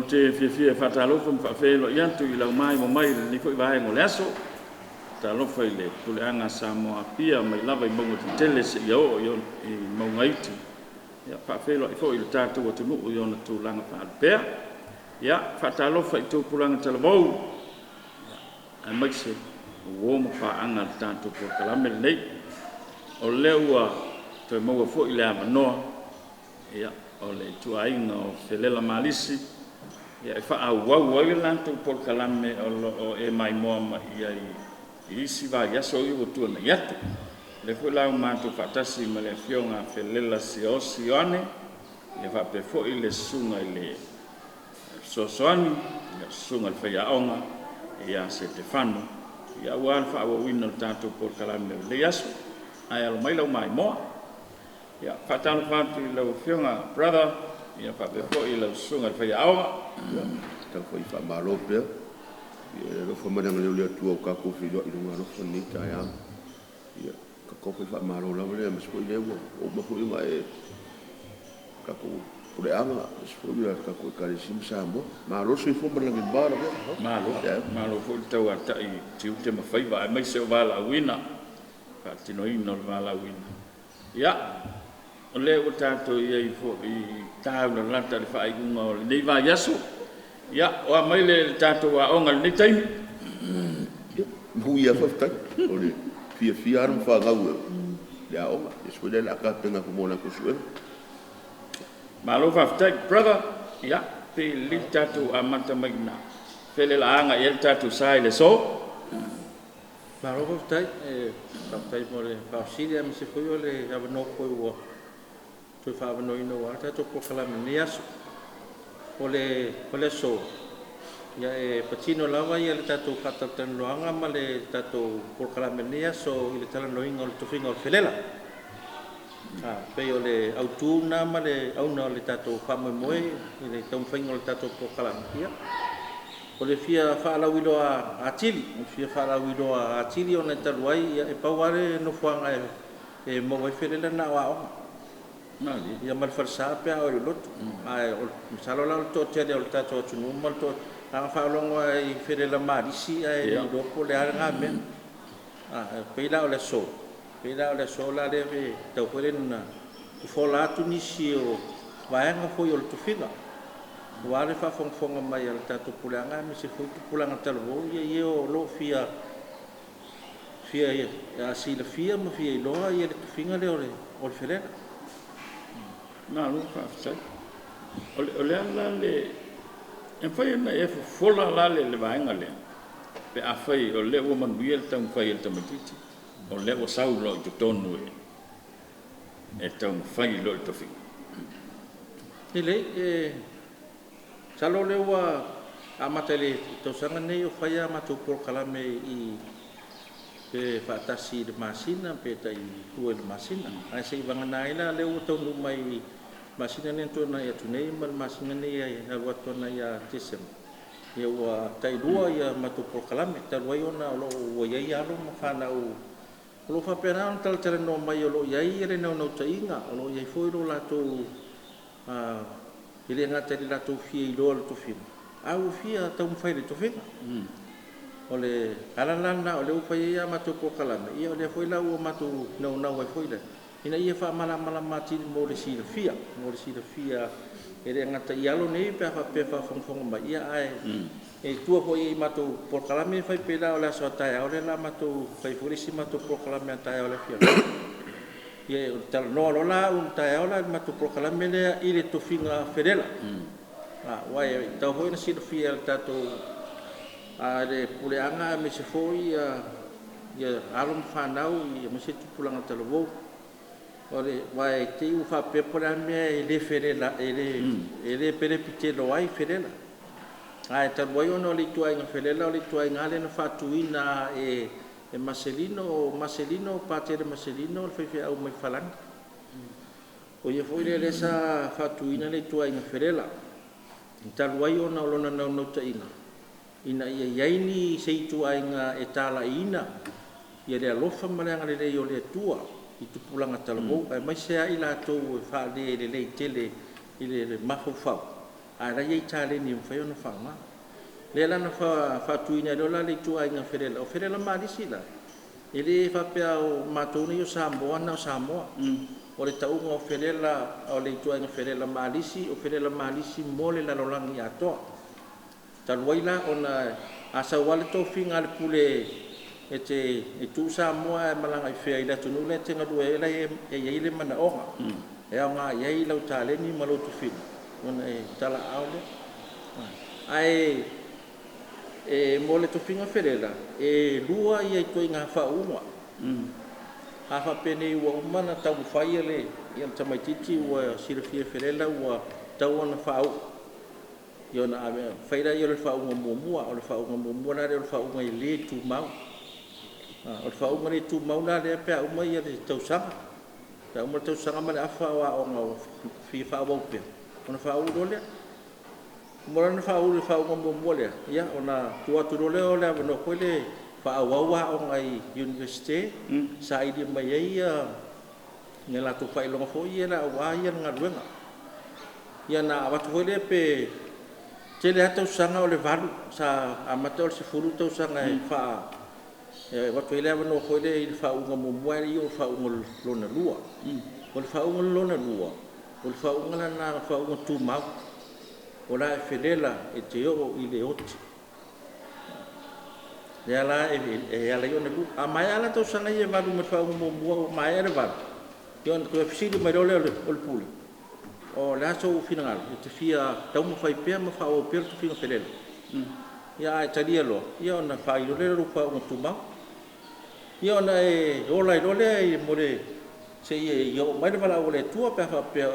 te fia fatalofa mfaafelo iatu i lau mai mo mai ni foi vai mo leso talofa i le puleanga Samoa pia mai lava i mongo tele se yo i mongaiti ia faafelo i foi i le tatu o tunu i ona tulanga faapea ia fatalofa i tu pulanga talavou a mai se o mo faanga le tatu por kalame nei o leua te mo foi le amanoa ia o le tuainga o felela malisi ia fa au ai lanto por kalame o e mai moa ia i isi va ia so i o tu na ia le foi la ma tu fatasi ma le fionga felela sioane le va pe foi le sunga le sosoani ia sunga le faia onga ia Stefano ia wan fa o wino tanto por kalame le yaso ai al mai lo mai moa ia fatal fatu lo fionga brother ia pa pe foi lo sunga le faia onga ta foi fa malo pe ia lo fo madang le tu ka ko fi do i ngalo fo ni ta ya ia ka ko fa malo la le mas foi le o ma foi mai ka ko pure ama foi la ka ko ka le sim sambo malo so fo ba la ba malo fo tau ata i tiu te ma fai va mai se va la wina ka tino i no va la wina ia le o tanto ia i fo i tau na lata le fai unga nei va yaso ia o mai le tanto wa onga ni tai hu ia fa ta o le fia arm fa ga u ya o es ko le la ka tenga ko mona ko su malo fa ta brother ia pe li tanto amata mai na pele la anga ia tanto sai le so malo fa ta mo le fa silia mi se foi o le ava no ko u tu fa no ino wa ta to ko kala me niaso ole so ia e patino lava ia le tatou faatalitaloaloaga ma le tatou polokalamenia so i le talanoiga o le tofiga o le felela pei o le autuna ma le auna o le tatou faamoemoe i le taumafaiga o le tatou polokalamia o le fia faalauiloa atili o fia faalauiloa atili ona e talu ai ia e pau ale nofoaga e mau ai felela na o aʻoga ia ma le falesā pea o le lotu ae o masalo la o le toʻatele o le tatou atunuu ma le aga faaalogo ai felela malisi ae i loko le agagamea pei la o le aso pei la o le aso la lea fe tau foi lena ufola atu nisi o vaega foi o le tofiga ua le faafogafoga mai a le tatou puleaga me se foi tupulaga talavou ia o loo fia asilafia ma fia iloa ia le tofiga le o le felela na lu fa sai ole ala le en fai na e fola la le vaenga le pe a fai o le o man biel tam fai el tamatiti o le o sau lo to tonu e tam fai lo to fi ile salo le wa amatele to sanga nei o fai ama to por kalame i pe fatasi de masina pe tai tu el masina ai sei vangana ila le o tonu mai masina ni to na ya tunei mal masina ni ya na wato na ya tisem ya wa tai dua ya matu proklame ta wa yona lo wa ya lo mafana o lo fa pena tal tele no mai lo ya ire no no tainga lo ya foi lo la to ile nga tele la to fi lo to fi au fi ta un fai to fi ole alalana ole fa ya matu proklame ia ole foi la o matu no na wa foi la ina ia fa mala mati mo le silafia e le ngata ialo nei pe fa fonga mai ia ai e tua ko i mato por kalame fai pela o la so tai o le la mato fai furisi mato por kalame tai o le fia ia tal no lo la un tai o la mato por kalame le i le tofinga fedela wai tau ho na silafia tato le puleanga me se foi ia alum fanau ia me se tupulanga talovo ore vai te u fa pepora me le ferela ele pere pitelo ai ferela ai ta boyo no li tua in ferela li tua in ale no fatuina e Marcelino pater Marcelino fe au mai falan o ye foi le sa fatuina le tua in ferela ta boyo no lo no taina ina ia yaini se tua in etala ina ia le lofa malanga le yo le tua i tupulanga talavou mai se ai latou fa le tele i le mafofau Ara ye chale ni mfa yo na fama. Le la na fa tuina do la le tu ai nga ferela. O ferela malisi la. Ele fa pe o matoni yo Samoa na Samoa. O le tau o ferela o le tu ai nga ferela malisi o ferela malisi mole la lolangi ato. Talwaila ona asa wale to finga le pule e tu Samoa malanga fe ila tunu le tenga do ela e ile mana oga. E nga ye ila utale ni malo tu fin. Ona e tala aule. Ai mole to finga ferela e lua ia to inga fa uma ha fa pene wa umana tau fai le ia tamai titi wa sirfia ferela wa tau na fa u yo na ave faira yo le fa uma momua o le fa uma momua na le fa uma le tu mau o fa uma le tu mau na le pe uma ia le tau sanga ta uma tau sanga ma afa wa o nga fi fa wa pe ona fa u dole mora na fa mo mole ya ona tua tu le ole no koile fa wa o ngai university sa idi mai ia ngela tu fa lo fo ia na wa ia nga ruenga ya na wa tu koile pe tele ata usanga ole valu sa amator se furu tu usanga fa wa tu ile no koile il fa un mo moile io fa un lo na lua o fa un lo na lua o fa un na fa un tu mau ora fedela e te o i le oti ya la e ala yo nebu a mai ala to sana ye va me fa mo mai era va yo ko fisi me role o puli o la so final te fia tau mo fai pe mo fa o per tu fino fedela ya e talia lo yo na fa i le ro fa o tu ma yo na e ola i role e mo le se ye yo mai va la o le tua pe fa pe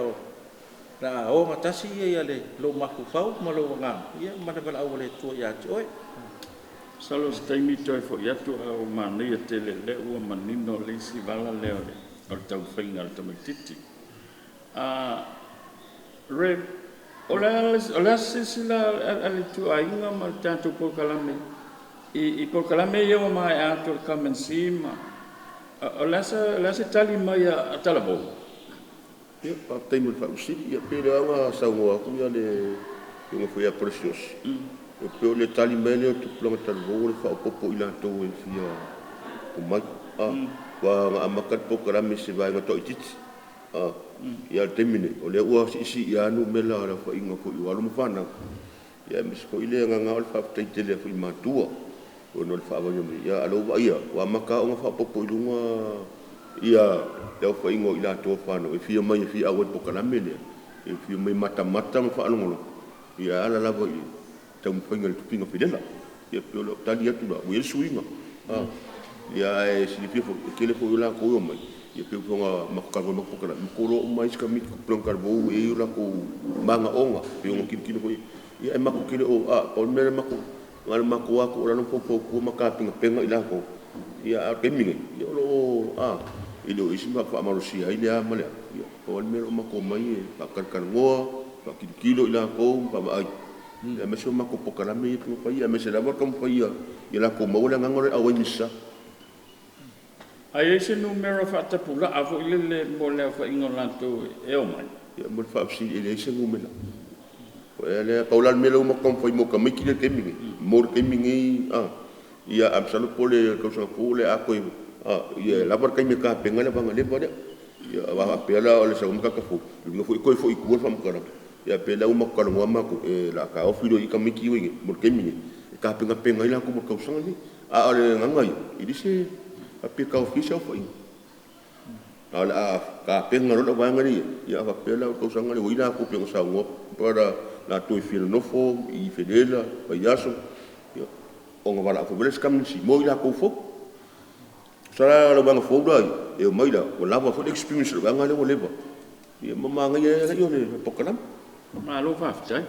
la o matasi ia le lo maku fau ma lo nga ia ma le au le tu ia oi salo staimi toi fo ia tu o mani te le o manino le si vala le o tau finga to titi re ola sila ale tu ainga ma tanto por kalame i por kalame ia mai ato kamensi ola sa tali mai a talabo ia pa taimu fa usiri ia pe nga sa ngo aku ia le ngo foi a precious o pe le tali mele tu planga tal vo fa popo ila to e fia o mai wa amakat pokra mi se vai ngato itit ia temine o le ua si ia no mela ra fa inga ko i walu mfana ia mis ko ile nga nga fa tai tele fa matua o no fa va ia alo ia wa maka o fa popo ilunga ia le fa ingo ila to fa no e fia mai fia o pokala mele e fia mai mata fa ngolo ia ala la vo i tam fa ngol tu pinga fidela ia pelo tali atu da o suinga ia e si fia fo kele fo ila ko mai ia pe fo nga makaka mo pokala ko lo mai ska mit ko plon karbo e ila ko manga onga pe ngo kilo ko ia e mako kile o o mele mako ngal mako ako ora no fo ko maka pinga penga ila ko ia ke mingi ia lo ilo isi ma fa marusia ile amale ia o mele mako mai pa kan ngoa pa kilo ila ko pa mai ia me so mako pokala me ko pa ia me se lava kam pa ia ila ko mo la ngore awenisa ai ese numero fa tapula avo ile mo le fa ingolanto e o mai ia mo fa si ile ese numero o ele paula melo mo kom foi mo kam ki le mingi mo ke mingi ia absolu pole ko so pole a ko ia la por kai me ka penga le banga le pode ia va pela o le sa mo ka fu no foi ko foi ko fam kara ia pela uma ka mo ma ko la ka o filo i kam ki wingi mo ke mingi ka penga ila ko mo ka usanga ni ole ngangai i dise a pika official foi ala ka penga ro ba ngani ia va pela ko usanga ni ila ko penga sa ngo para la tu filo no fo i fedela pa yaso o nga wala fo beles kam si mo ila ko fo sara lo bang fo dai e mai da o lava fo experience lo bang ale o leva e mama nga ye yo le pokalam ma lo fa fai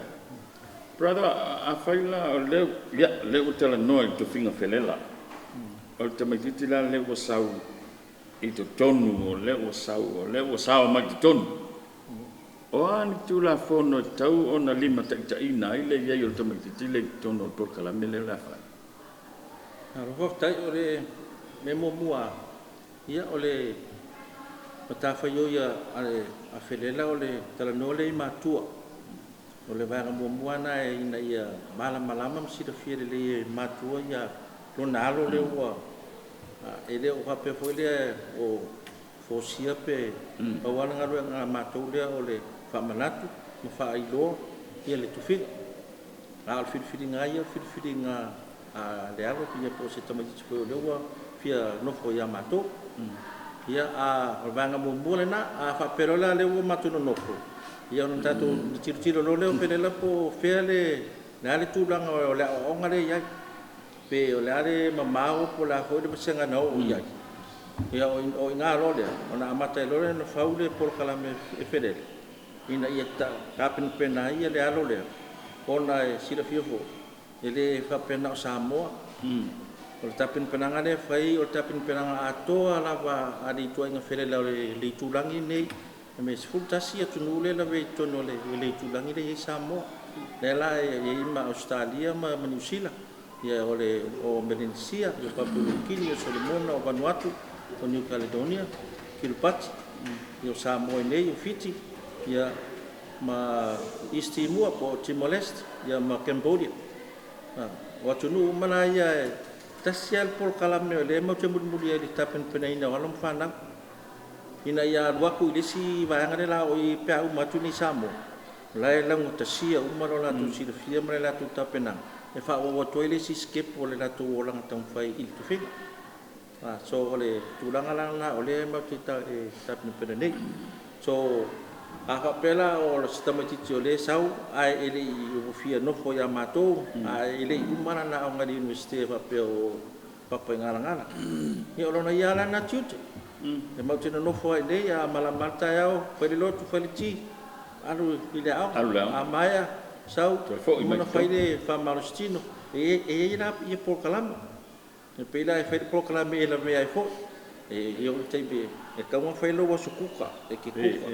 brother a faila le ya le utela no to finga felela o te mai titila le o sau i to tonu le o sau mai tonu o ani tu la fono tau ona lima ta ina ile ye yo te mai titile tonu pokalam le la fa ro tai ore memo mua ia ole pata fa yo ia ale a felela ole tala no le matua o le vaega muamua na ina ia malamalama ma silafia lelei matua ia lona alo le ua e lē o hape foi lea o fosia pe auala galuega matou lea o le faamanatu ma faailoa ia le tufiga a o le filifiliga ia o filifiliga le alo ia po se tamaiti foi o le ua fia nofo ia matou ia o le vaega muamua lenā a faapelo la le ua matou nonofo ia ona tatou tiro lo leo pelela po fea le le tulaga o le aʻoaʻoga le iai pe o le ale mamao po la foi le masegana o iai ia o inga lo lea ona amata e lole na fau le polokalame e felele ina ia tapenapena ia le alo lea ona e silafia foʻi e lē faapena o Samoa o le tapenapenaga lea fai o le tapenapenaga atoa lava a le ituaiga felele o le itulagi nei me se fultasi atunuu le lave itonu o le itulagi le iai Samoa le la iai ma Australia ma New Zealand ia o Melanesia ia Papua-New-Guinea o Solomona o Vanuatu o New Caledonia Kiribati ia o Samoa nei o Fiji ia ma East Timor po Timor-Leste ia ma Cambodia o atunuu mana ia tasi al polokalame o le mau te mulimuli ai le tapenapenaina o ala ma fanau ina ia aluaku i lesi vaega le la o i pea uma atu nei Samoa lae lauga tasia uma lo latou silafia ma le latou tapenaga e faauau atu ai lesi skepu o le latou olaga taumafai i le tufiga so o le tulaga lana o lea mau te tapenapena nei so a faapela o se tamaitiiti o lē sau ae e leʻi ufofia nofo iā matou ae e leʻi uma lana aoga le universite faapea o papaigalagala ia o lona ia lana tiute e mau te nofo ai nei a malamala taeao fai le lotu fai le ti alu i le ao a maea sau una fai le faamalositino e ai la ia polokalame e pei la e fai le polokalame e lavea ai foʻi e o le taimi e kauga fai lou aso kuka e ke kuka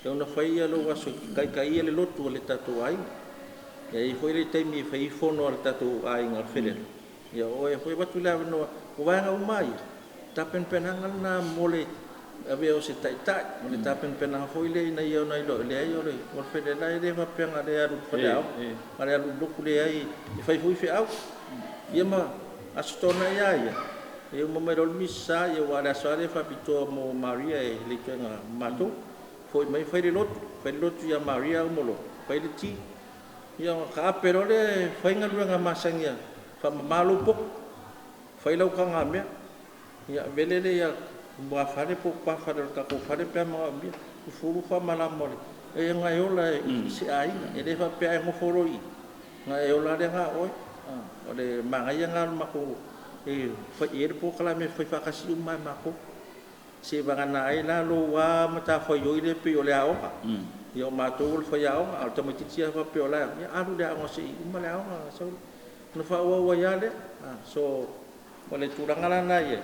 kauna fai ia lou aso kaikai ia le lotu o le tatou aiga e ai foi le taimi e fai fono a le tatou aiga o le felele ia oe foi watu le avanoa o vaega uma ia tapenapenaga lana mo le avea o se taʻitaʻi o le tapenapenaga foi le ina ia ona iloʻi leai o le felele ai le faapega le alu faleao ma le alu loku leai e fai foi feʻau ia ma aso tona ia ia e uma mai lolu misa ia ua le aso a le faapitoa mo Maria e le ituaiga matou foi mai fai le lotu ia Maria umolo fai le ti ia ka apero le faiga luega masagia faamamālou poko fai laukaga mea ia velele ia mua fale po pa fale ka ko fale pe ma mi fulu fa malamo le e nga yola e se ai e le fa pe mo foroi nga yola le nga o le ma ia nga ma ko e fa e po kala me fa kasi uma ma ko se va na ai la lo wa mata fa yo ile pe yo le ao yo ma to fa ya o automaticamente fa pe ola ya alu le ngo se uma le ao so no fa wa ya le so o le tulaga lana ia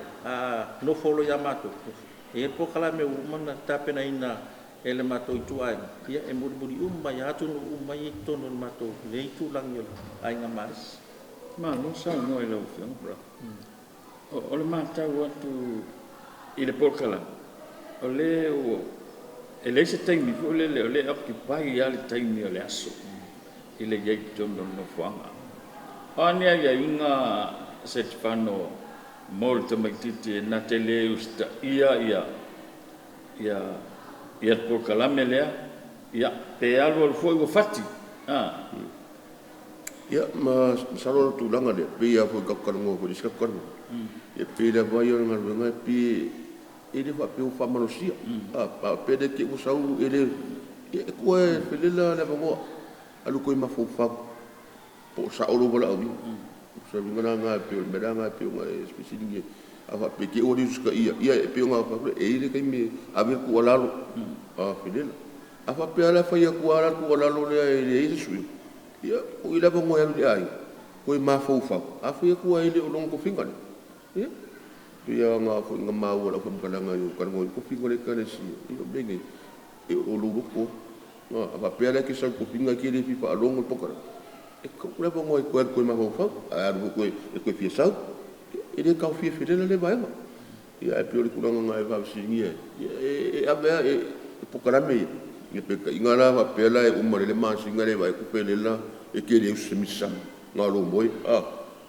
no folo ia matou e po kala me umana tapenaina e le matou ituaiga ia e mulimuli uma ia atunu uma i tonu le matou le tulagi o le aiga maisi malo saunoa i lau feaga o le matau atu i le polokala o lē e lei se taimi foʻi lele o lē okipai ia le taimi o le aso i le iai tonu nofoaga o anea iaiga se te whano mo le tamaititi e na te leu sta ia polokalame lea ia pe alu alu foi ua fati ia ma salo tulaga le pe ia foi kakarago foi skakarago ia pe le vai o ngaluenga e pe ele va pe o famalosia pa pe de ke usau ele e ko e pelela le bango alu ko ma fofa po sa olo bola au sa vinga nga pe o meranga pe o especially ava pe ke o riska ia pe o nga fa e ile kai me ave ku alalo pelela ava pe ala fa ia ku alalo le ile sui ia o ile bango ia le ai ko ma fofa afa ia ku ile o longo finga ia ia nga fo nga mau la fo kalanga yo kan mo ko finga le kana si io bene e o lugo ko no ava pe ala ke sa ko finga ke le fifa longo pokara e ko le bongo e ko ma fofa a ru ko e ko fiesa e le ka fie fidele le vai ia e pior kulanga nga e va singie e ave e pokara me Ia pe ka ingala va pela e umare le masinga le vai kupele la e ke le semisa ngalo boy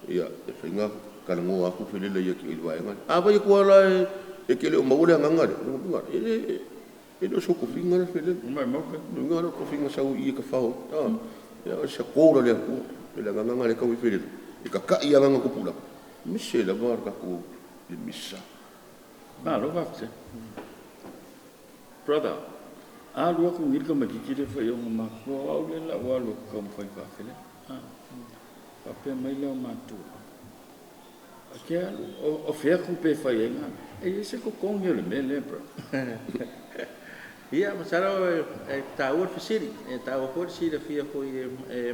ia e finga kalango aku pele le ia ki vai ngal vai ko la e ke le maule nganga e no so ko finga le pele Mai mau ke. ngalo ko finga sa ia ka fao ia sa ko le aku pele nganga le ka wi pele e ka ia nganga ko pula mise la var ka ko le misa Malo vafte. Brother, alu aku ngir ka makikire fa yung ma ko au le la walu kam fa fa fele. Pa pe mai la matu. Akia o fe ku pe fa yenga. E se ko kong yo le mele bro. Ia masara tau fasiri tau por si da fia ko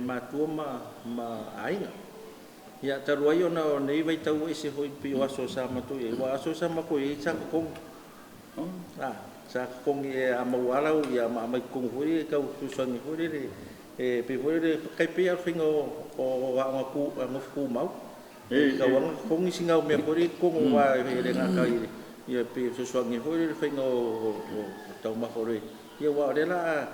matu ma ainga. Ia taruai ona nei vai tau ese hoi pi o aso sama tu e wa aso sama ko e sa kong sa kong e amawala o ia ma mai kong hoi ka tu soni hoi le e pe hoi le kai pe al fingo o wa ku ku mau e ka wa kong singa o me hoi kong wa le nga kai ia pe tu soni hoi le fingo o tau ma hoi ia wa le la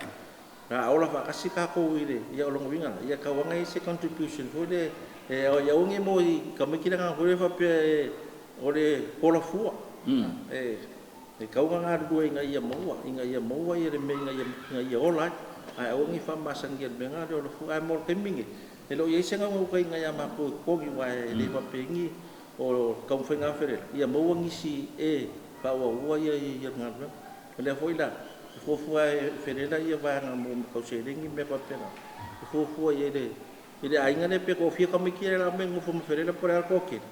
ola fa kasi ka ko ile ia long winga ia ka wa ngai se contribution hoi le e o ia ungi mo I ka makina nga hore fa pe ore pola fua e kaunga ngā rua inga ia maua ia re me inga ia ola ai ungi fa masangia me ngā re ola fua ai mor ke mingi e lo ia senga ngau kai inga ia mako kongi wa e le fa pe ingi o kaung whenga where ia maua ngisi e fa ua ia ngā rua le foi la fua e where la ia vanga mo kauseringi me fa pena fua ia le Ile ainga ne pe ko fia ka miki la me ngofo mfere la por al koke.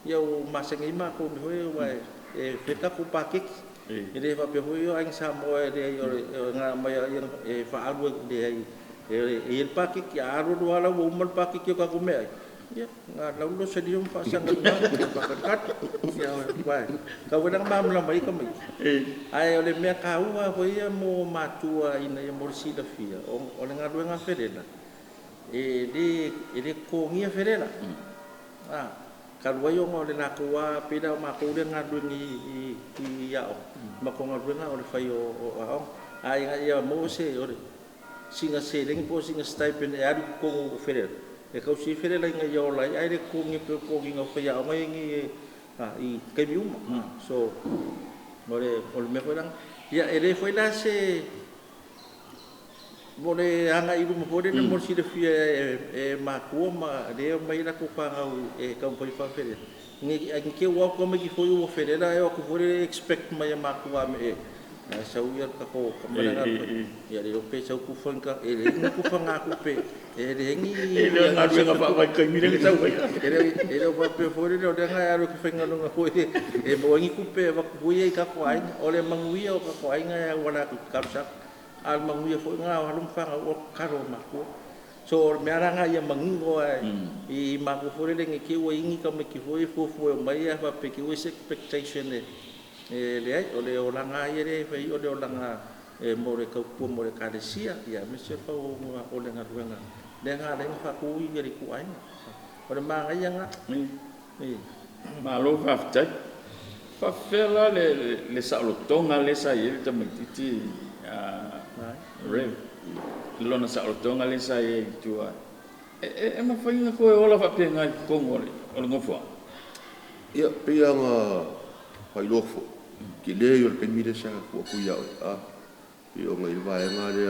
Ia o masenga ima ko me hoi wa e feta ku pakik. Ile fa pe hoi aing sa mo e nga mai e fa alu de e el pakik ya aru wala wo mal pakik yo ka ku me. Ia nga laulo se dium fa sang na pakat ya wa ka wedang mam la mai ka mai. Ai ole me ka ua hoi mo matua ina ya morsi la fia. O le nga ruenga ferela. Ele kongia ferela kalwai ngo le na ko wa pida ma ko le ngadu ni ya ma ko ngadu nga o le fai o ai nga ya mo se o le singa se le po singa stipend e ari ko ferela e ka si ferela nga yo la ai le kongi pe ko nga fa ya ngai ngi I ke bium so o le me foi ya ele foi la se Bole anga iru mo pode mo si de fia e ma ko ma de mai la ko pa e ka po fa fere ni ke wa ko me ki foi o fere la e ko fore expect mai ma ko me na sa u ya ka ko ka mana ya de pe sa ku fon ka e le ni ku fa nga ku pe e de ngi Ele nga nga pa ka mi le tau vai. ele va pe fore de nga ya ro ku fa nga no ko e mo ngi ku pe va ku ye ka ko ai ole mangui o ka ko ai nga wala ku ka sa al manguia foi nga halum fanga o karo mako so me aranga ia mangingo I mako fore le ngi o ingi ka me ki foi fo mai fa pe ki expectation le ai o le o langa ia le fai o le o langa mo re ka pu mo re ka le sia ia me se fa o le nga ruenga le nga le fa ku ia ri ku ai o le manga ia nga Ma lo vafte. Fa fela le sa lo tonga le sa ye ta mititi Rev, lona sa otonga le sa e tua. E ma fai nga koe ola fa pe ngai kongo le ngofo. Ia pia nga pai lofo ki le yo pe mi de sa ko ku ya yo ngai vai nga le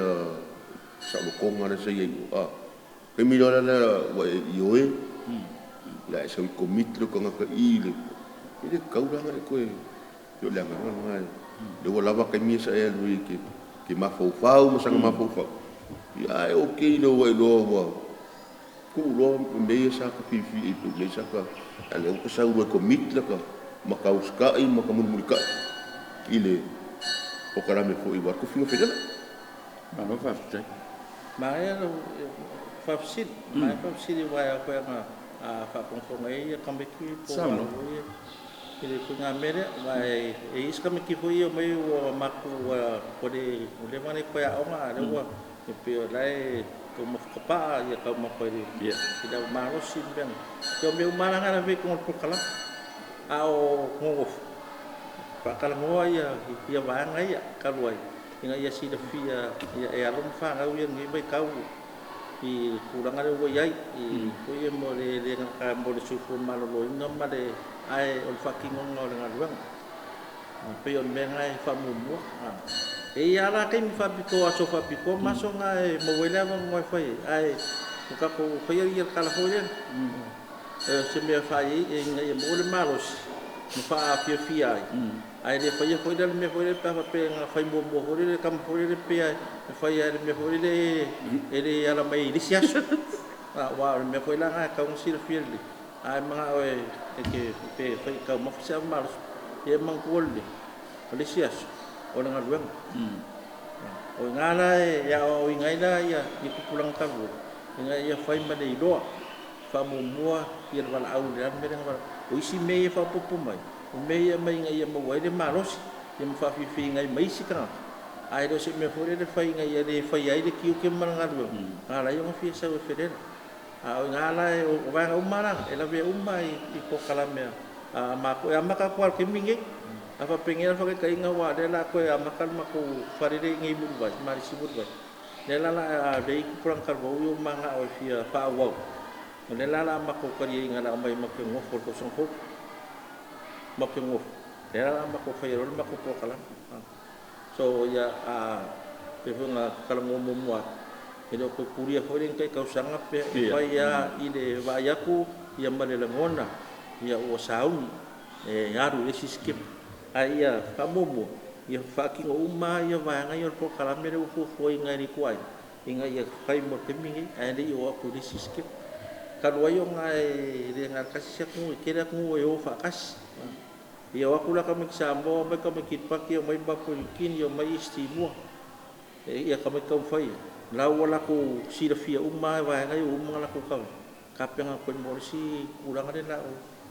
sa lo konga le sa ye pe mi lo la wa yo la sa ko mit lo ko nga ka ile ile ka ura nga ko yo la nga le wala ba ka mi sa e lu ki mafofau masanga mafofau ia e okay no wa lo ku lo me sa ka pifi e tu le sa ka ale ko sa u ko mit la ka makauska I makamulmulka ile o kara me fo I wa ko finga fedela Ma no vafte. ma e fafsid wa ko nga fa kon e ka me ki po Ele punga mere vai e iska me ki foi o mai o maku o le mane ko ya ona le wa e pe lai ko mo pa ya ka mo ko ia ida malo sin ben yo me umana ngana ve ko ko kala ao ngo pa kala ngo ya va nga ya ka luai inga ia sida fia ia e alom fa ngau ia ngi mai kau I kurang ada wo yai I ko ia mo le ka mo le sufu malo lo inga ma le ai ol fucking ngong le ngaluang pe on me ngai fa mu mo e ia la ke mi fa piko aso fa piko maso ngai mo wela mo fa ai ka ko fa ia kala ho ia se me fa I ngai mo le malos mo fa fia ai le fa ia ko dal me ko le pa pe nga fa mo mo ho le kam ho le pe ai fa ia me ho le ele ala mai le sias wa me ko la nga ka un sir fiel ai mga oe ke pe fa ka mo fa malos ia mang ko le sias o nga luang o ngala ya o ngai la ya I pulang ka bu ngai ya fa ma le do fa mo mo ia wala au le me nga o isi me fa popo mai o me ia mai ngai ia mo wai le malos ia mo fa fi ngai mai sika ai do se me fore le fa ngai ia le fa ia le kiu ke man nga lu ala yo fi sa o feder a o ngala o va o mara e la ve o mai I ko kala me a ma ko ya maka kwal ke mingi apa pengen fa ka inga wa de la ko ya makal mako fare de ngai bu ba mari sibut ba de la la de ku pulang kar bo yo manga o fi fa wa de la la mako ka ye ngala mai mako ngo for ko son ko mako ngo de la mako fa yo mako ko kala so ya a pe nga kala ngo mo mo Ilo ko kuria ko rin kay kausanga pe pa ya ide va yaku ya male la ngona ya o saun yaru esi skip ai ya kamomo ya fucking uma ya va ngai por kala mere ko foi ngai ni kwai inga ya kai mo temingi ai de yo ko esi skip kalau yo ngai de ngar kasih aku kira aku yo fa kas ya aku la kami sambo ba kami kitpak yo mai ba kin yo mai istimo ya kami kau fai la wala ko sira fia umma wa ngai umma la ko ka kapeng ko mo si kurang ada la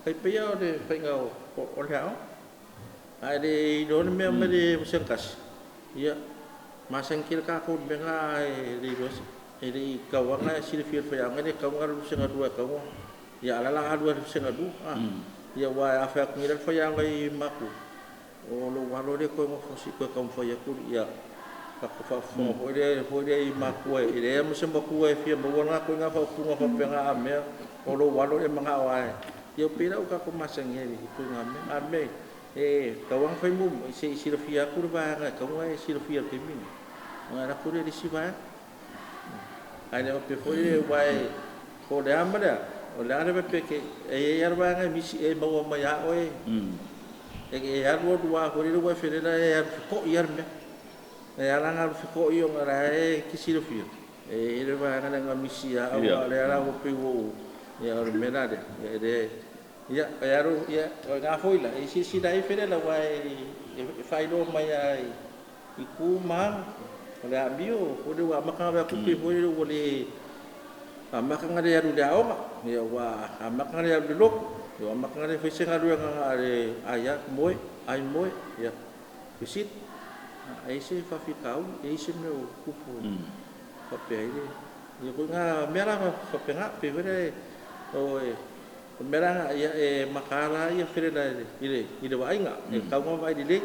kai pe ya de pe ngau o la ai de don me me de sengkas ya masang kir ka ko benga de dos de ka wa ngai sira fia fa ngai de ka wa senga dua ka mo ya la la dua senga du ya wa afa ko ngira fa ngai maku o lo wa lo de ko mo si ko ka fa ya ku ya fa fo de ma ko ire mo se mo ko fi mo nga ko nga fa ku nga fa penga ame o lo walo e mga wa yo pira o ka ko masangeri ko nga ame ka wang fa mo se si fi ku ba nga ka wa si fi ke min nga ra ko de si ba ai ne pe fo de wa ko de amada o la re pe ke yar ba nga mi si e mo ma ya o yar wo wa ko ri wa fe de la yar ko yar me ala nga fiko yo ngara kisiro fio ire ba nga nga misia o ala o pe wo ya o menade ya ro ya nga foila si dai fere la wai fai do mai ai iku ma la bio o de wa maka ba ku pe wo le maka nga ya ru da o ya wa maka nga ya ru lok yo maka nga fe se nga ru nga are aya moi ai moi ya visit ai se fa fikau ai se meu kupu fa pe ai ni ko nga mera fa pe nga pe vere o mera ya makala ya fere da ile wa inga ka ngo vai dile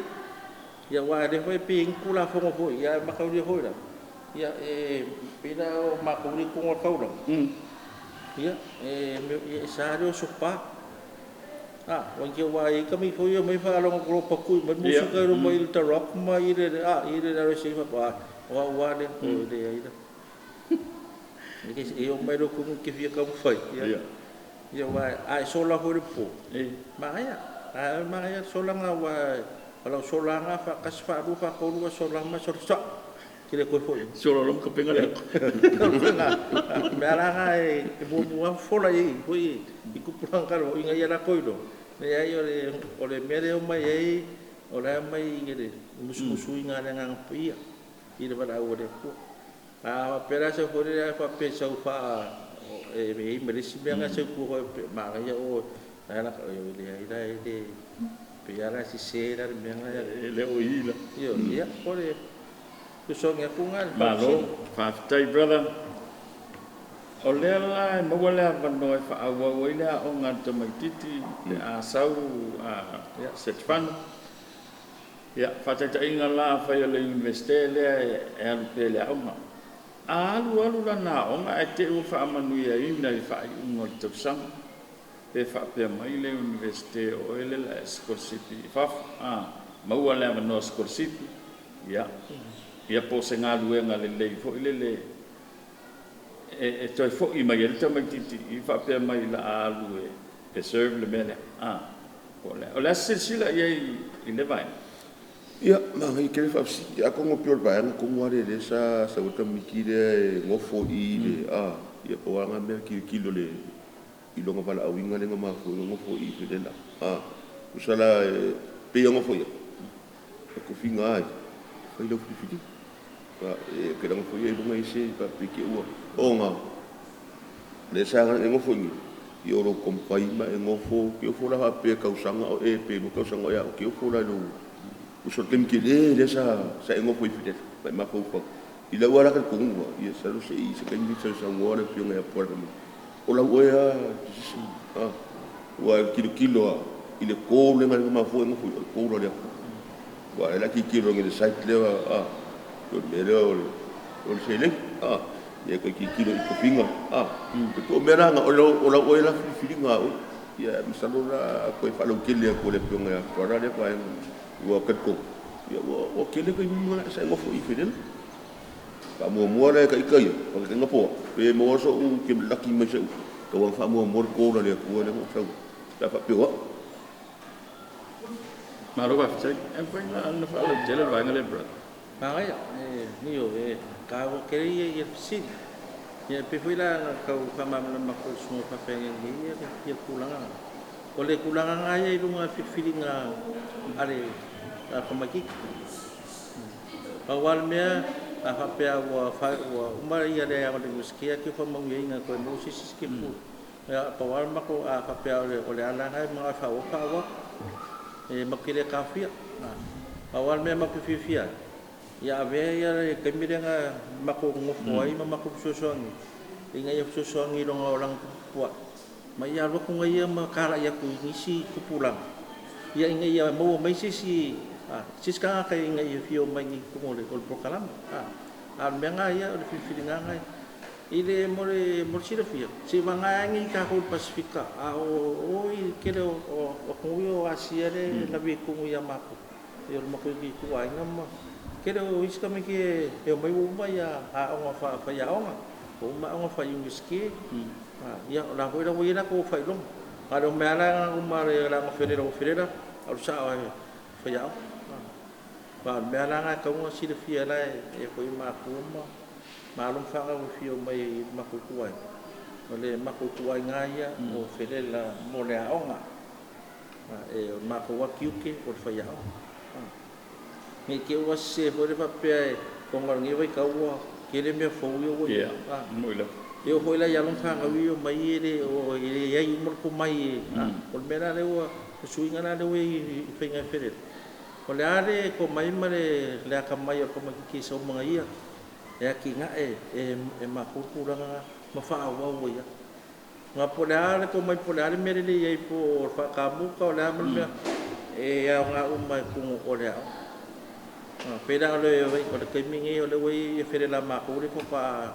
ya wa de foi ping kula fo ngo ya makau di hoi da ya pina o makuri ko ngo kau da ya sa ro supa wang ke wai kami fo yo mai fa long gro pa ku man musika ro mai ta rock mai ire ro se fa wa de ko de ai da ni ke yo mai ro ku ke fi ka fai ya wa ai so la ho po ma ya so la nga wa kalau so la nga fa kas fa ru fa ko ru so la ma so sa kile ko fo so la lom ka penga le me ala nga bu fo la i ko i ku pulang ka ro inga ya la ko do ya yo le mere o mai ai o la mai ngere musu inga nga pia ire ba o de ko pera se ko de fa pe so fa me resi be nga se ko ma ya o la yo le ai dai de pe ya la si se la me nga ya le o ila yo ya ko de ku so nga ku nga malo fa tai brother o le la mo wala van no fa wa wala o nga to mai titi a sau a set fan Ya, whataitainga la whai le universite lea e alu pele aunga. Alu la na onga e te ua whaamanuia ina i whai unga i tausanga. Pe whapea mai le universite o ele la e skorsipi i whafu. Maua lea manoa skorsipi. Ya, ia po se ngā luenga le lei fo ile le e toi fo i mai ele tamai titi i whapea mai la alu e serve le mele. O lea silsila ia i le vai. Ia, mangai kere whapsi, a kongo pior bae, kongo are le sa wata miki le ngofo i le, ia po anga mea kilo le ilonga pala awinga le ngamafu, ngofo i le la. Usala pe ngofo ia. Ko finga ai, whai lau whiwhiti. Kera ngofo ia ilonga i se, pa peke ua. O ngā, le sa ngofo ingi. I oro kompai ma e ngofo, ke o fora hape kausanga o e pe lo kausanga o ia, ke o fora lo uso tem que le sa ngofo i fidel, mai ma ko ko. I la wala ka kungu, i sa lo se i se kan mi sa ngora pio ngai porta mo. O la oia, wa kilo i le ko le ngai ma fo ngofo ko ro le. Wa la ki kilo ngai site le lo mele o se le ia ko ki kilo i ko pinga ko meranga o la oila filinga o ia misalo la ko fa lo kile ko le pinga para le pa wa ko ia o kile ko mi sa ngofo i fidel pa mo le ka ikai o ke ngapo pe mo so u ke laki me se ko wa fa mo ko le ko le mo sa la fa pe wa Maro ba fai en pa na fa le jele va ngale bro Makaya, ni yo kau kere ia sin. Ia pefuila kau kamam lama ko semua papengen ia kulangan. Oleh kulangan aja itu ngah feelinga are kamaki. Awalnya apa pea wa umar ia le yang ada muskia ke famang ia ingat ko emosi skipu. Ya awal mako apa pea oleh alang ai mga fawa makile kafia. Awalnya mako fifia. Ya avea kemirenga mako ngofo ai mako susuangi inga ya susuangi long orang puat mai ya lo kunga ya makala ya ku ngisi kupulang ya inga ya mau mai sisi siska ka inga ya fio mai ku ngole ol prokalam al menga ya ol filinga ngai ile more sira fia si mangangi ka ko pasifika o kele o kuyo asiare labi ku ya mako yo mako ki ku ai ngam Kero iska me ke e mai uma ya onga fa ya onga uma fa yung ski ya la ko ira ko fa long ado mala uma la mo ferera au sa fa ya ba mala nga ka ngo si de fia la e ko ma kuma malum fa ga fio mai ma ko kuai ole ma ko kuai nga ya o ferela mo le onga e ma ko wa kiuke o fa ya me ke wa se hore pa pe kongal ngi vai ka wa ke le me fo yo wo muila yo hoila ya long fa ngi yo mai le o ile ya yu mo ko mai ol mera le wa suinga na le we fenga fere o le are ko mai mare le ka mai ko ma ki so mga ia ya ki nga e ma ko pura ma fa wa wo ya nga po le are ko mai po le are mere le ye po fa ka mu ko le me e ya nga umai ku o le peda ole vai ko ke mingi ole wai fere la ma ko le ko pa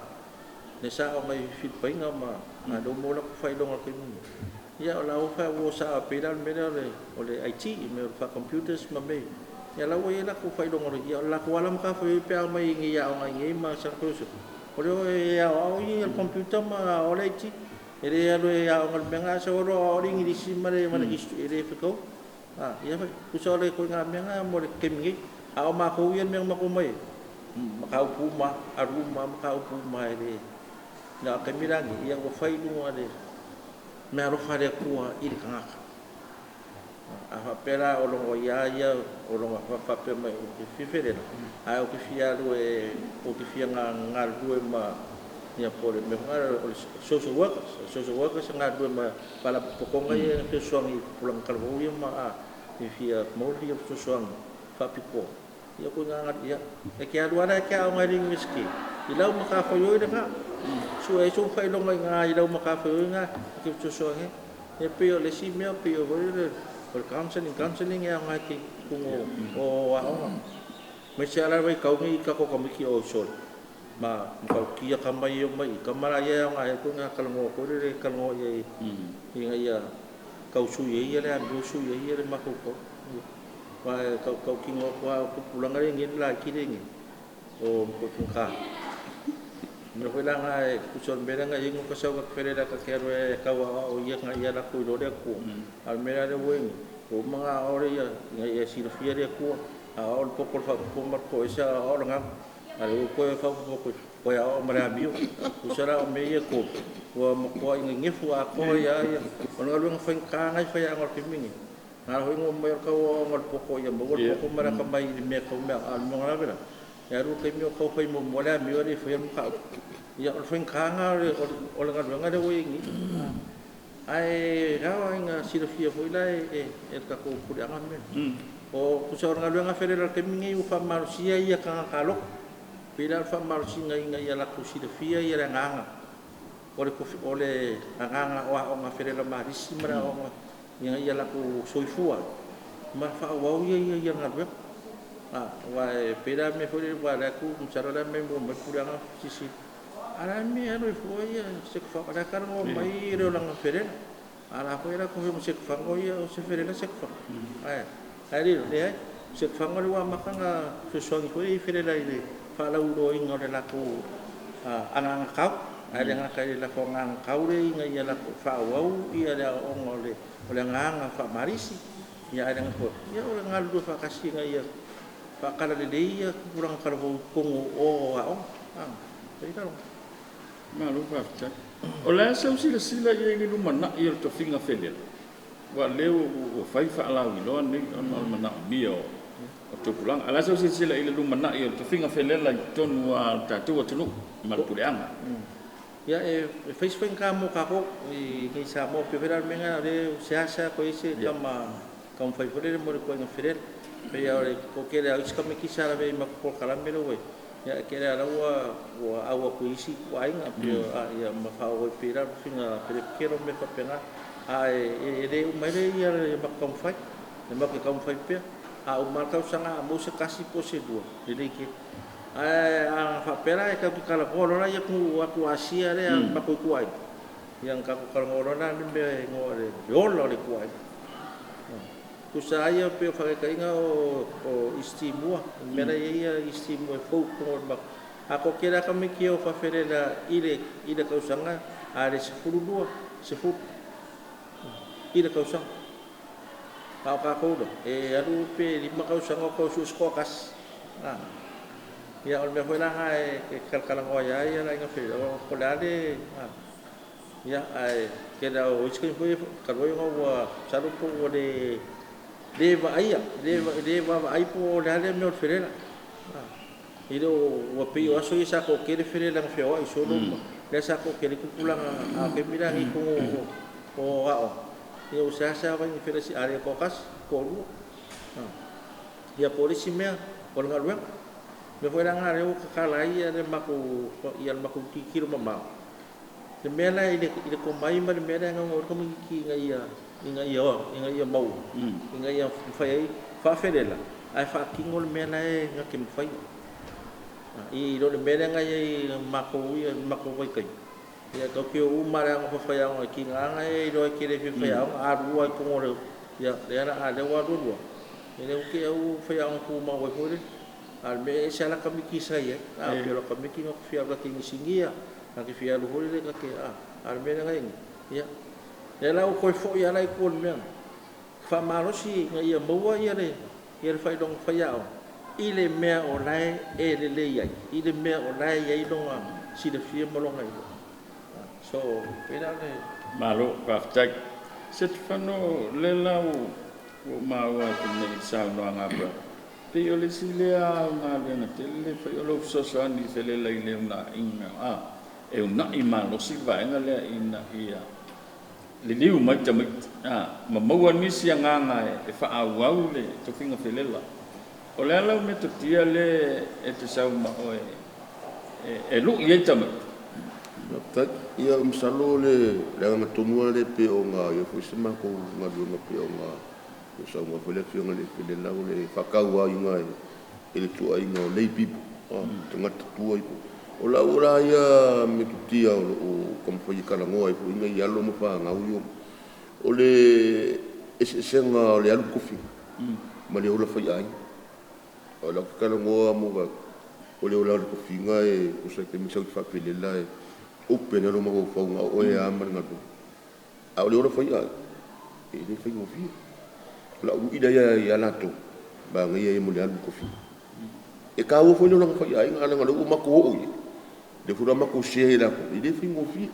ne sa o mai fit painga ma do mo la ko fai long ke mingi ya la o fa wo sa peda me ole IT me fa computers ma me ya la wai la ko fai long ya la ko alam ka fa pe mai ngi ya o ngi ma sa ko so ole ya o i el computer ma ole IT ere ya lo ya o ngal benga so ro ri ngi si mare mana ki ere fa ko ya fa ku so le ko nga benga mo ke mingi Ao mako yan yang mako mai makau puma aruma makau puma ele na kamirangi yang ko fai lu ale mero fare kuwa il kangaka a pera olongo ya olongo fa pe mai ki fifere a o ki fia lu o ki fia ngal lu ma ya pole me ngal social workers ngal lu ma pala pokonga ye ke suangi pulang kalbo ye ma ki fia mo ri so suang fa pipo ya ko ngat ya e ke adu ada ke au ngai miski ilau maka foyo de ka su e su fai long ngai ilau maka foyo nga ki su so he e pe le si me pe o Or counseling ya ngai ki kungo o aonga. Me se ala vai kau ngi ka ko komiki o sol. Ma kau kia kamai o mai kamara ya ngai ko nga kalngo ko re kalngo ye. Inga ya kau su ye ya le su ye ya ma ko ko. Wa kau kingo ko pulang ari ngin la ki ringi. O ko ka. No foi lá ngai kuson bera ngai ingo kasau ka pereda ka kero e kawa o ia ngai ala ku do de ku. Al mera de wen. O mga ore ya ngai e sirfia de ku. A ol pokol fa ko mar ko isa ol ngam. Al ko fa ko ya o mara biu. Usara o me ye ko. Wa mo ko ngi fu a ko ya ya. On ngal fa ka ngai fa ya ngol kimingi. Ngal ho ngo mo ka o ngol poko ya mo ko mara ka mai me ko me al mo ngala bela. Ya ru ke mi ko fa mo mo la mi ore fa ya ka. Ya ol fa ka ngal o ngal ngal de wo ngi. Ai rawa inga sirfia foi lá e ka ko puri angan men. O kusor ngal nga federal kemingi u fa marusia ia ka kalo. Pila fa marusia ngai la ku sirfia ia nganga. Ore ko ole nganga o nga federal marisi mara o ia la ku soifua. Ma fa wa ia ngal wa pila me foi wa la ku musara me mo puri angan sisi. Ara mi ano foi se fa para cargo mai re lang federal. Ara ko era ko mo se fa ko ia o se federal se fa. Ai le se fa ngol wa makanga se songi ko i federal ile fa la ulo ingol la ko angang kau ai nga kai la ko ngang kau re ngai la ko fa wau ia la ongole ole ngang fa marisi ia ada ko ia ole ngal do fa kasi ngai fa kala de ia kurang kala ko o ai ta Malu pafta. Ola sa sila ye ngi luma na ir to finga fele. Wa leo o fai fa la wi lo ni on mana mio. O to pulang ala sa sila ile luma na ir to finga fele la ton wa ta tu tu mal puleanga. Ya Facebook kamu kako ni sa mo federal menga de siasa ko ise kama kam fai federal mo ko ngi federal. Pe ya ko kere is kam ki sara be mak ko kalam melo we. Ya kira wa awa kuisi wa inga pio ya mafawo pira finga kero me papena de umare ya makam fai makam fai pia umar kau sanga mo se kasi prosedur jadi ke fa pera ka kala corona ya ku aku asia le makoi kuai yang ka corona me ngore yolo le kuai kusaya pe fa ka inga o istimua mera ia istimua fo ko ba ako kira kami kio fa ferela ile ka usanga are sefuru ile ka usanga ka ko do aru pe lima ka usanga ko sus kokas ya ol me foi la hai kala ngoya ya la inga fe ko dade ya ai kira o iskin foi ka ro yo saru ko de deva ai po dale me ferela ido wa pe o aso isa ko kere ferela ng fio ai solo le sa ko kere ku pulang a ke mira hi ko o yo sa va ni fere si are ko kas ko lu ya polisi me ko ngal me foi nga re o kala ia de maku ia maku kikir mama de mela ile ko mai mar mela nga ngor ko ki nga ia mau inga ia fai fa fedela ai fa kingol mela nga kim fai i do de mela nga ia mako vai kai ia ko ki o mara nga fa ia nga ki nga ai do ki le fa ia a rua ko ngore ia era a de wa do ele o que eu fa ia ko ma vai fore al me sala kami ki sai pero kami ki no fia ba ki singia ka ki fia lu hore ka ke al me nga ia ela o koi fo ia lai kon men fa marosi nga ia moa ia le fai dong fa ia ile me o lai le ia ile me o lai ia dong si de fie mo longa so pera le malo pafta set fano le lau o mawa ni sa no nga bra pe o le silea nga le na tele fa o lo so so ni fele lai le na inga e una imalo si va nga le ina ia le liu mai te mai ma maua nisi nganga e fa au le to finga felela o le ala me to tia le e te sau ma o e lu ye te mai tak ia msalo le nga tumua le pe o nga ia fu sima ko nga du nga pe o nga so mo fele fianga le la le fakau inga ele tua inga lei pipo tanga tua ipo ola ia me tutia o como foi kala ngoa ipo inga ia lo mo fa nga u ole ese senga le alu kofi ma le ola fai ai ola kala ngoa mo ga ola kofi nga o se ke mi sa fa pele la o pena lo mo fa nga o e ama nga do a ole ola fai ai ele fai mo fi la u ida ya lato ba ngai mo le alu kofi e ka o foi lo nga fai ai nga lo ma ko o de fura ma ko se la ko ele fai mo fi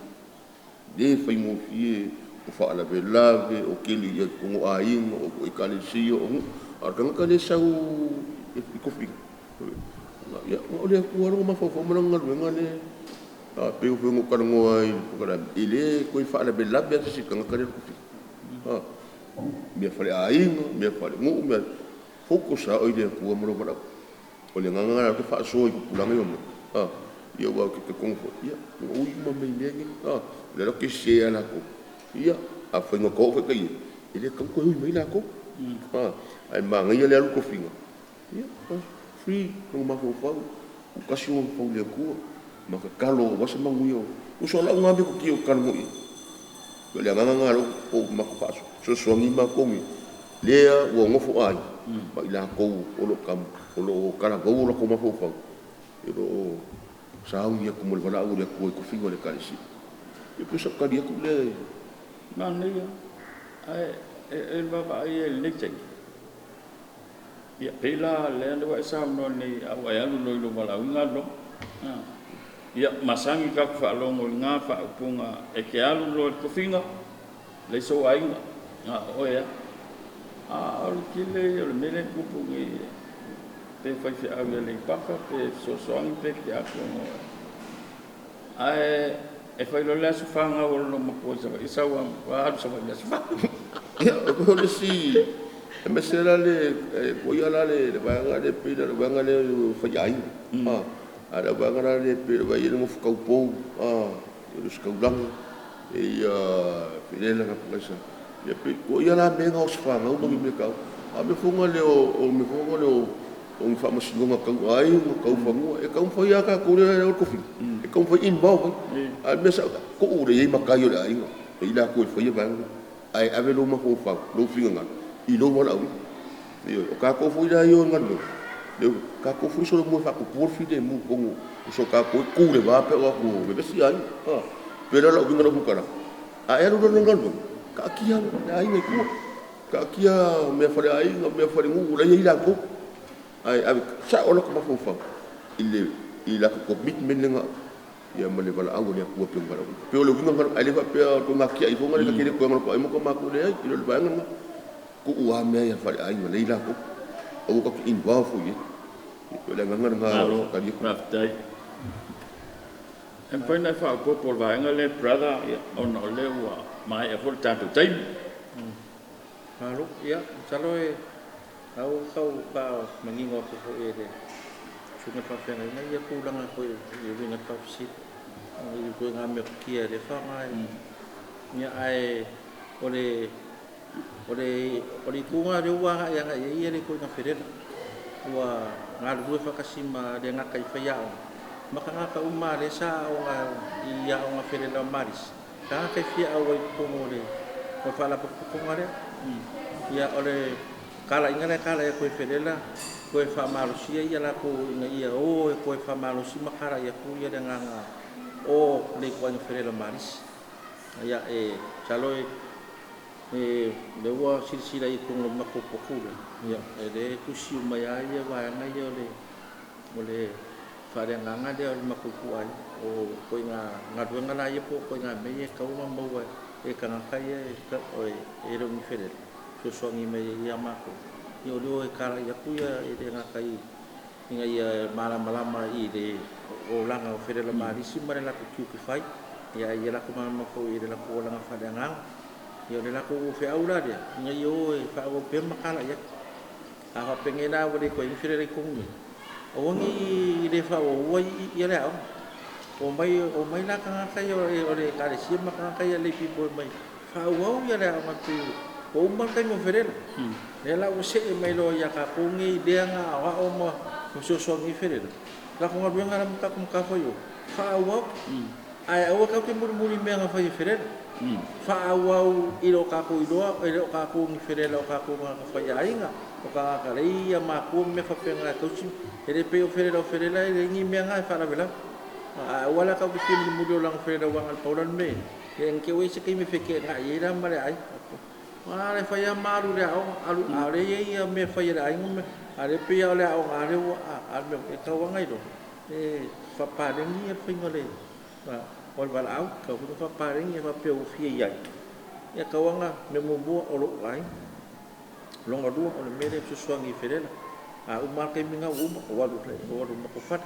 de fai mo fi o fa ala belave o kili ia ko ai o ikalesio o arkan ka le sau e kofi ya o le ko ro ma fo mo nga le a pe o ngo ka ngo ai ko ra ele ko fa ala belave se ka ka le kofi me fale ainga me fale ngu me fokus a oide ku mo ro o le nganga ko fa so i ku langa yo ia wa ke konfo ia o i ma me ngi le lo ke se ala ko ia a foi ngo ko ke ile ko ko i me la ko ai ma ngi le ko finga ia free no ma ko fa o ka si o fo le ku ma ka kalo wa se mangu yo o so la nga be ko ki o kan mo i le nganga ro o ma ko fa so ngi ma ko mi lea wo ngofo ai ba ila ko o lo kam o lo kala go lo ko ma fo fa ro sa u ia ko mo wala u le ko fingo le kalisi e ko sa ka dia ko le na ne ai e baba ai le nek ia pela le ando wa sa no ni au ai alu lo wala u ngalo ia masangi ka fa lo ngol nga fa punga e ke alu lo ko finga le so ai oia o kile o mele kupu ngi te fai fi au le papa pe so soang pe ki ako ai e fai lo la sufanga o lo mo ko sa isa wa sa wa sa ya ko le si e me se la le ko ya la le ba nga le pe le ba nga le fa ai ada ba nga le pe ba ye mo fu po yo ska ulang e pe le la ka sa ya pe ko ya la me nga osfanga o mo me ka a me fonga le o me fonga le o fa ma singa ka ai ka fango e ka fa ya ka ko le o kofi e ka fa in ba a me sa ko o le ma ka yo le ai e la ko fa ya ba ai ave lo ma ko fa lo finga i lo mo la yo ka ko fu ya yo ngalo le ka ko fu so mo fa ko por fi de mu ko so ka ko ku le ba pe ko be si ai pero lo vinga lo bukara a era lo ngalo ka kia ai me ku ka kia me fare ai me fare ngu la ia ko ai sa o lo ko fa fa il a commitment nga ya me le bala au le ku pe ngara pe lo vinga ngara ai le fa pe ko ngakia i ko ngara ka kire ko ngara ko ai mo ko ma ku le ai lo ba nga ku wa me ya fare ai me le ila ko o ko involve fu ye ko le ngara ngara ka di ko dai en poi na fa ko por va ngale brother o no le wa mai e por tanto time malu ya saloe au kau ba mangingo ko ere sunga pa pena na ia kulang ko ia winga pa si ia ko ngame kia de fa mai nya ai ole kunga de wa ya ia le ko na fere wa ngal du fa kasima de ngakai fa ya maka ngaka umma le sa o ia o nga fere la maris ka ka fia o ko mole ko fa la ko ngare ia ole kala ingale kala ko fedela ko fa malusia ia la ko ia o ko fa malusi makara ia ku ia dengan o le ko fedela maris ia chaloe le wa silsila i ko mako pokula ia le kusi maya ia wa nga ia le fa de nga de mako kuai o ko nga do nga la ia po ko nga me ka uma mo e ka nga kai ka o e ro mi fedela so songi me ia mako yo do e kala ia kuya e de nga kai inga ia malama i de o langa o fere la mari si mare la ku ki fai ia ia la ku mama ko i de la ko langa fa de nga yo de la ko fe aula dia inga yo e fa o pe makala ia a pengena o de ko i fere ko ni o ngi de fa o wai ia la o mai la ka kai o de ka de si makala kai le pi bo mai fa o ia la ma tu o uma kai mo ferela le la o se mai lo ya ka kungi dia nga wa o mo so so ngi ferela la ko ngabia ngara mta kum ka fo yo fa wa ai o ka ke muri me nga fa ferela fa wa i lo ka ko i lo ka ko ngi ferela o ka ko nga fa ya inga o ka ka le ia ma ko me fa penga to si ele pe o ferela ele ngi me nga fa la vela wala ka ke muri lang ferela wa al paulan me yang ke we se ke me feke nga i ra mare ai ale fa ya maru le au alu ale ia me fa ya ai me ale pe ya le au ale wa al me ka wa ngai do fa pa de ni fa ngole ba ol wal au ka bu fa pa de ni fa pe o fi ya ya ka wa nga me mo bo o lo ai lo nga du o me le su swangi fedela u ma ke mi nga u wa du le o du ma ko fat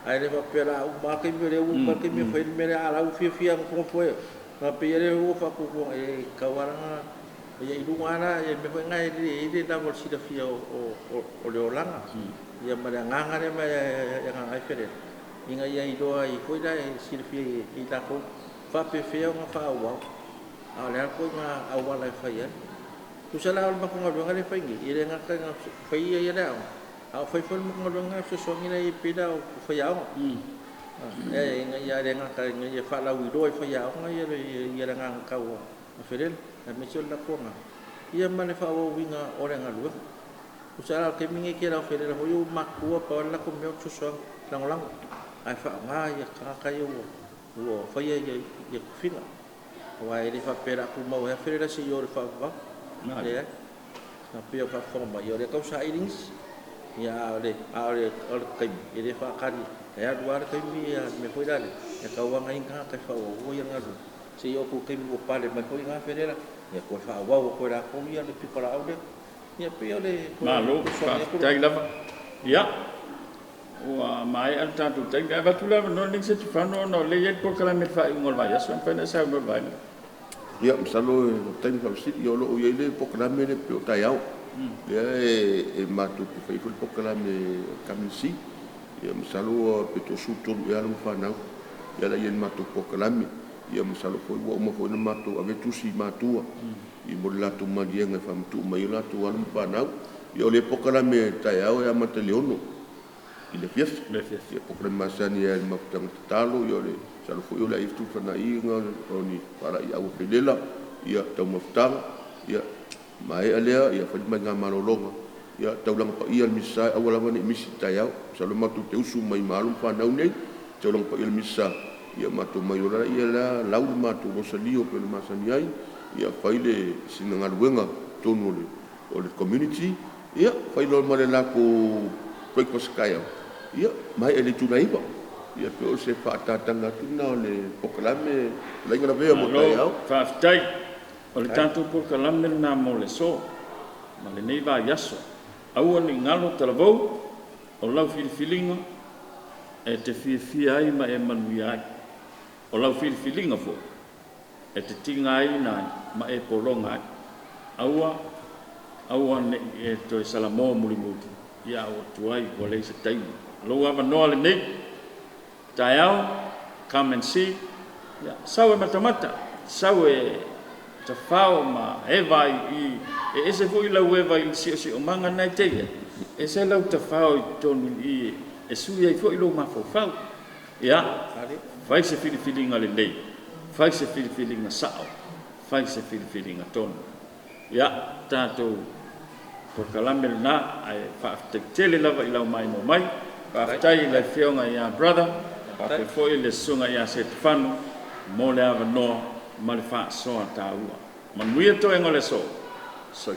ai le fa pe la u ma ke mi le u ma ke mi fa me le ala u fi ko fo na pe le o fa ko ka wa ya idu ngana ya me ngai di da mo si da fia o le olanga ya ma nganga le ma ya ngai fere inga ya ido ai ko da si da fia i da ko fa pe fia nga fa wa le ko nga awa la fa ya tu sala ma ko ngalo ngale fa ngi ile nga ka fa ya da a fa fa mo ngalo nga so ngi na i pe da fa ya inga ya le nga ka ngi fa la wi do fa ya nga ya nga ka wa fere me chol la konga ia mane fa o winga ore nga lu usara ke mingi ke la fere la yo makua pa la ko me chu so lang lang ai fa nga ya ka yo wo fa ya fina wa ele fa pera ku mo ya fere la si yo fa va na le na pia fa forma yo le causa irings ya le kai ele fa kari ya duar kai mi ya me foi dale ya ka wa nga inga ka fa o ya nga lu si yo ku kai mo pale me foi nga fere la ya ko fa wa ko ra ko ya le pipara au de ya pe le malo fa tai lava ya wa mai alta tu tai ga tu la no ning se tu fa no le yet por kala met fa ngol va ya son pa na sa ngol va ya msalo tai fa si yo lo ye le por kala me le pe tai au ya ma tu fa i por kala me kamisi ya msalo pe to su tu ya lo fa na ya la yen ma tu por kala me ia masalo foi wa uma foi na matu ave tusi matua i mo la tu magia nga fam tu mai la tu anu panau ia le pokala me tai au ia mate leono i le fief ia pokala masani ia ma tang talo ia le salo foi la iftu fana i nga oni para ia au pedela ia tau maftang ia mai alea ia fa mai nga malolonga ia tau lang pa ia misa awala ni misi tai au salo matu te usu mai malum panau nei tau lang pa ia misa ia matu mai ora ia la lau matu rosalio pe le masani ai ia faile sinanga luenga tonu o le community ia faile male la ko ko skaya ia mai ele tunaiba ia pe o se fa tatanga tuna le poklame la ngana ve mo tai au fa tai o le tanto poklame na mo le so ma le nei va yaso au ni ngalo talavou o lau filinga e te fia ai ma e manui ai o lau filinga fo e te tinga ai nai ma e polonga aua ne e to salamo mulimuti ia o tuai o le se tai lo ava no le nei tai au come and see ia sawe matamata sawe te fao ma e vai e se foi lau e vai si o manga nai te e se lau te fao i tonu i e sui ai foi lo ma fo ia fai se filinga le nei fai se filinga sao fai se filinga tonu ia tatou por kalame na ai fa te tele lava i lau mai mo mai pa tai le fionga ia brother pa pe foi le sunga ia se tfano mo le ava no ma le fa so ta ua manuia to engole so foi